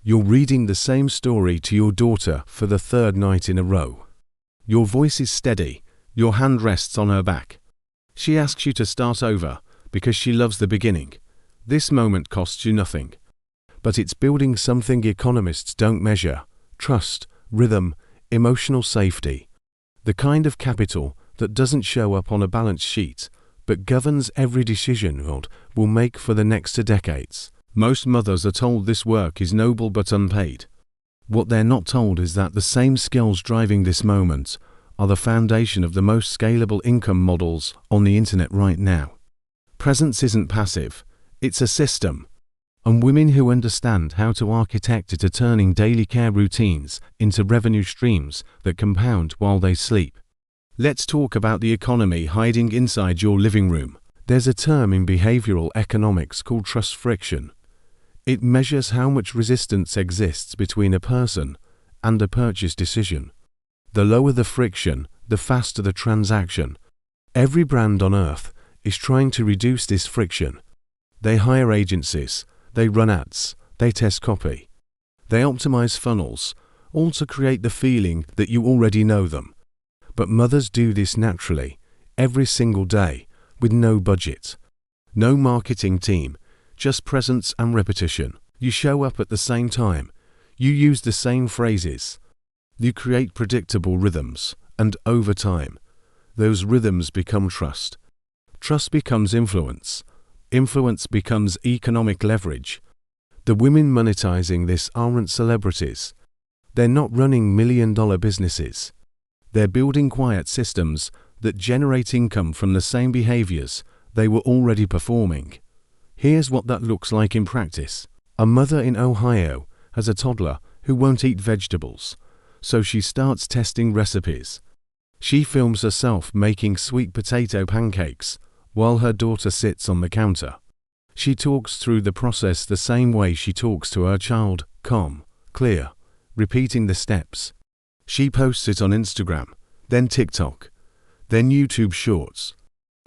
You're reading the same story to your daughter for the third night in a row. Your voice is steady, your hand rests on her back. She asks you to start over because she loves the beginning. This moment costs you nothing. But it's building something economists don't measure: trust, rhythm, emotional safety. The kind of capital that doesn't show up on a balance sheet, but governs every decision you will make for the next 2 decades. Most mothers are told this work is noble but unpaid. What they're not told is that the same skills driving this moment are the foundation of the most scalable income models on the internet right now. Presence isn't passive, it's a system. And women who understand how to architect it are turning daily care routines into revenue streams that compound while they sleep. Let's talk about the economy hiding inside your living room. There's a term in behavioral economics called trust friction. It measures how much resistance exists between a person and a purchase decision. The lower the friction, the faster the transaction. Every brand on earth is trying to reduce this friction. They hire agencies, they run ads, they test copy. They optimize funnels, all to create the feeling that you already know them. But mothers do this naturally, every single day, with no budget. No marketing team, just presence and repetition. You show up at the same time. You use the same phrases. You create predictable rhythms, and over time, those rhythms become trust. Trust becomes influence. Influence becomes economic leverage. The women monetizing this aren't celebrities. They're not running million-dollar businesses. They're building quiet systems that generate income from the same behaviors they were already performing. Here's what that looks like in practice. A mother in Ohio has a toddler who won't eat vegetables, so she starts testing recipes. She films herself making sweet potato pancakes while her daughter sits on the counter. She talks through the process the same way she talks to her child, calm, clear, repeating the steps. She posts it on Instagram, then TikTok, then YouTube Shorts.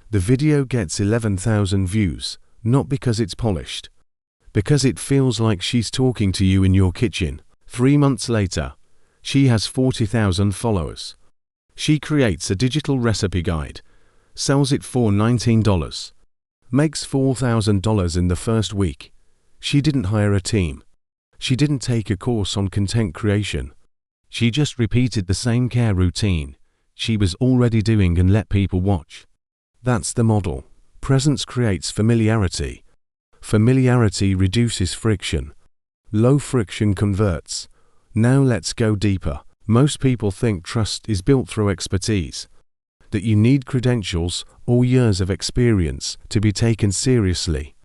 The video gets 11,000 views, not because it's polished, because it feels like she's talking to you in your kitchen. 3 months later, she has 40,000 followers. She creates a digital recipe guide, sells it for $19, makes $4,000 in the first week. She didn't hire a team. She didn't take a course on content creation. She just repeated the same care routine she was already doing and let people watch. That's the model. Presence creates familiarity. Familiarity reduces friction. Low friction converts. Now let's go deeper. Most people think trust is built through expertise, that you need credentials or years of experience to be taken seriously.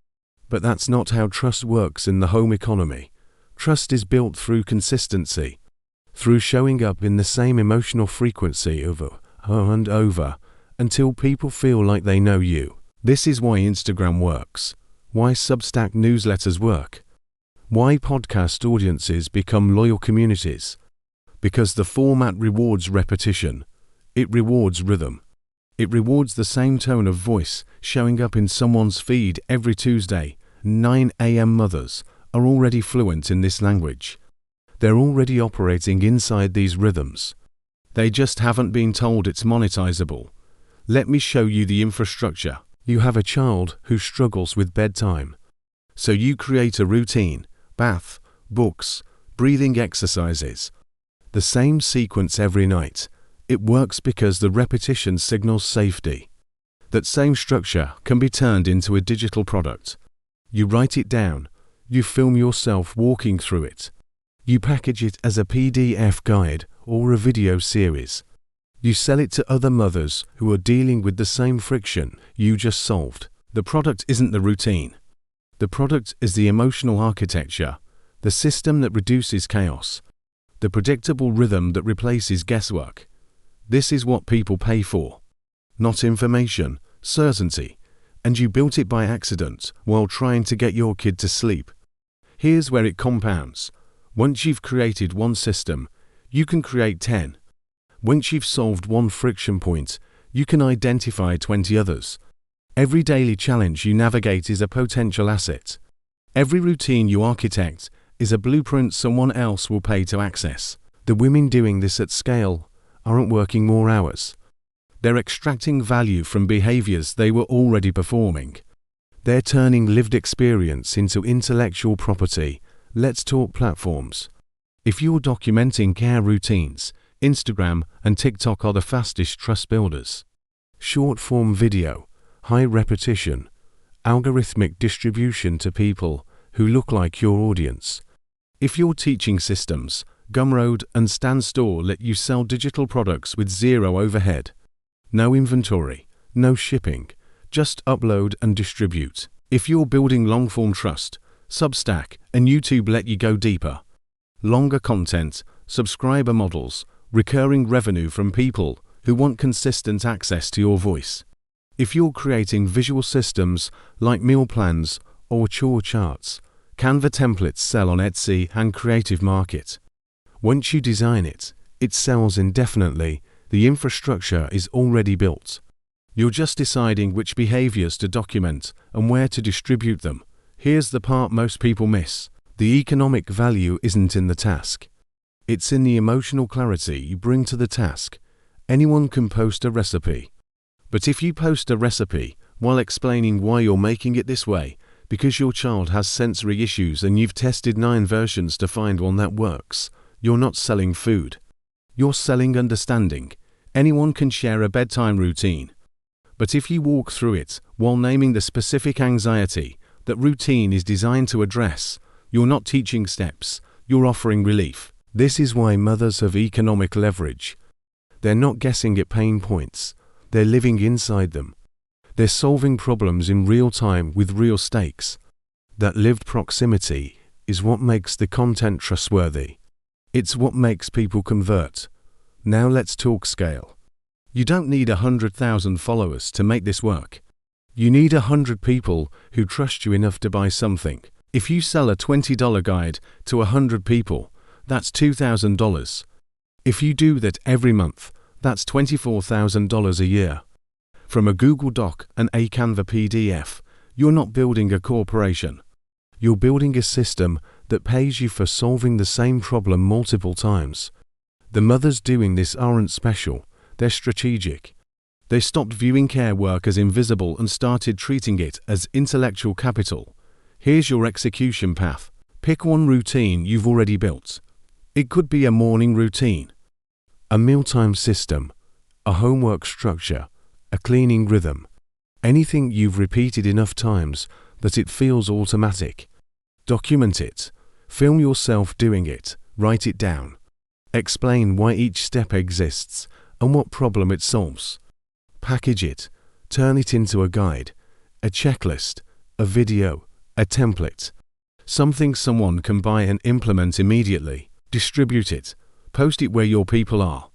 But that's not how trust works in the home economy. Trust is built through consistency, through showing up in the same emotional frequency over and over until people feel like they know you. This is why Instagram works, why Substack newsletters work, why podcast audiences become loyal communities. Because the format rewards repetition. It rewards rhythm. It rewards the same tone of voice showing up in someone's feed every Tuesday. 9 a.m. mothers are already fluent in this language. They're already operating inside these rhythms. They just haven't been told it's monetizable. Let me show you the infrastructure. You have a child who struggles with bedtime. So you create a routine: bath, books, breathing exercises. The same sequence every night. It works because the repetition signals safety. That same structure can be turned into a digital product. You write it down. You film yourself walking through it. You package it as a PDF guide or a video series. You sell it to other mothers who are dealing with the same friction you just solved. The product isn't the routine. The product is the emotional architecture, the system that reduces chaos, the predictable rhythm that replaces guesswork. This is what people pay for. Not information, certainty. And you built it by accident while trying to get your kid to sleep. Here's where it compounds. Once you've created one system, you can create 10. Once you've solved one friction point, you can identify 20 others. Every daily challenge you navigate is a potential asset. Every routine you architect, is a blueprint someone else will pay to access. The women doing this at scale aren't working more hours. They're extracting value from behaviors they were already performing. They're turning lived experience into intellectual property. Let's talk platforms. If you're documenting care routines, Instagram and TikTok are the fastest trust builders. Short-form video, high repetition, algorithmic distribution to people who look like your audience. If your teaching systems, Gumroad and Stan Store let you sell digital products with zero overhead, no inventory, no shipping, just upload and distribute. If you're building long-form trust, Substack and YouTube let you go deeper. Longer content, subscriber models, recurring revenue from people who want consistent access to your voice. If you're creating visual systems like meal plans or chore charts, Canva templates sell on Etsy and Creative Market. Once you design it, it sells indefinitely. The infrastructure is already built. You're just deciding which behaviors to document and where to distribute them. Here's the part most people miss. The economic value isn't in the task. It's in the emotional clarity you bring to the task. Anyone can post a recipe. But if you post a recipe while explaining why you're making it this way, because your child has sensory issues and you've tested 9 versions to find one that works, you're not selling food. You're selling understanding. Anyone can share a bedtime routine. But if you walk through it while naming the specific anxiety that routine is designed to address, you're not teaching steps, you're offering relief. This is why mothers have economic leverage. They're not guessing at pain points, they're living inside them. They're solving problems in real time with real stakes. That lived proximity is what makes the content trustworthy. It's what makes people convert. Now let's talk scale. You don't need 100,000 followers to make this work. You need 100 people who trust you enough to buy something. If you sell a $20 guide to 100 people, that's $2,000. If you do that every month, that's $24,000 a year. From a Google Doc and a Canva PDF, you're not building a corporation. You're building a system that pays you for solving the same problem multiple times. The mothers doing this aren't special, they're strategic. They stopped viewing care work as invisible and started treating it as intellectual capital. Here's your execution path. Pick one routine you've already built. It could be a morning routine, a mealtime system, a homework structure, a cleaning rhythm. Anything you've repeated enough times that it feels automatic. Document it. Film yourself doing it. Write it down. Explain why each step exists and what problem it solves. Package it. Turn it into a guide, a checklist, a video, a template. Something someone can buy and implement immediately. Distribute it. Post it where your people are.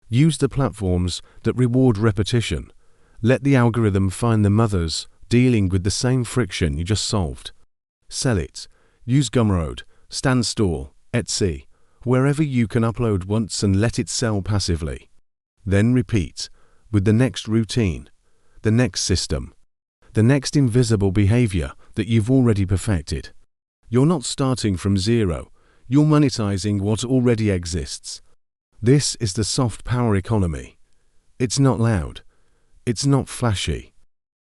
Use the platforms that reward repetition. Let the algorithm find the mothers dealing with the same friction you just solved. Sell it. Use Gumroad, Stan Store, Etsy, wherever you can upload once and let it sell passively. Then repeat with the next routine, the next system, the next invisible behavior that you've already perfected. You're not starting from zero, you're monetizing what already exists. This is the soft power economy. It's not loud. It's not flashy.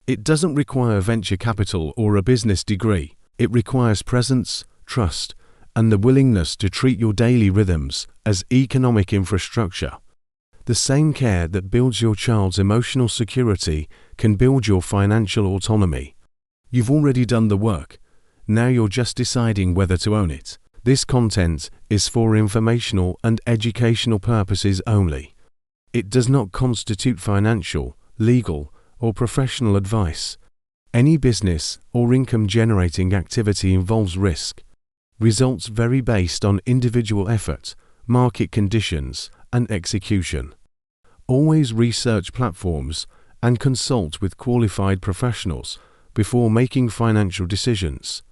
It doesn't require venture capital or a business degree. It requires presence, trust, and the willingness to treat your daily rhythms as economic infrastructure. The same care that builds your child's emotional security can build your financial autonomy. You've already done the work. Now you're just deciding whether to own it. This content is for informational and educational purposes only. It does not constitute financial, legal, or professional advice. Any business or income-generating activity involves risk. Results vary based on individual effort, market conditions, and execution. Always research platforms and consult with qualified professionals before making financial decisions.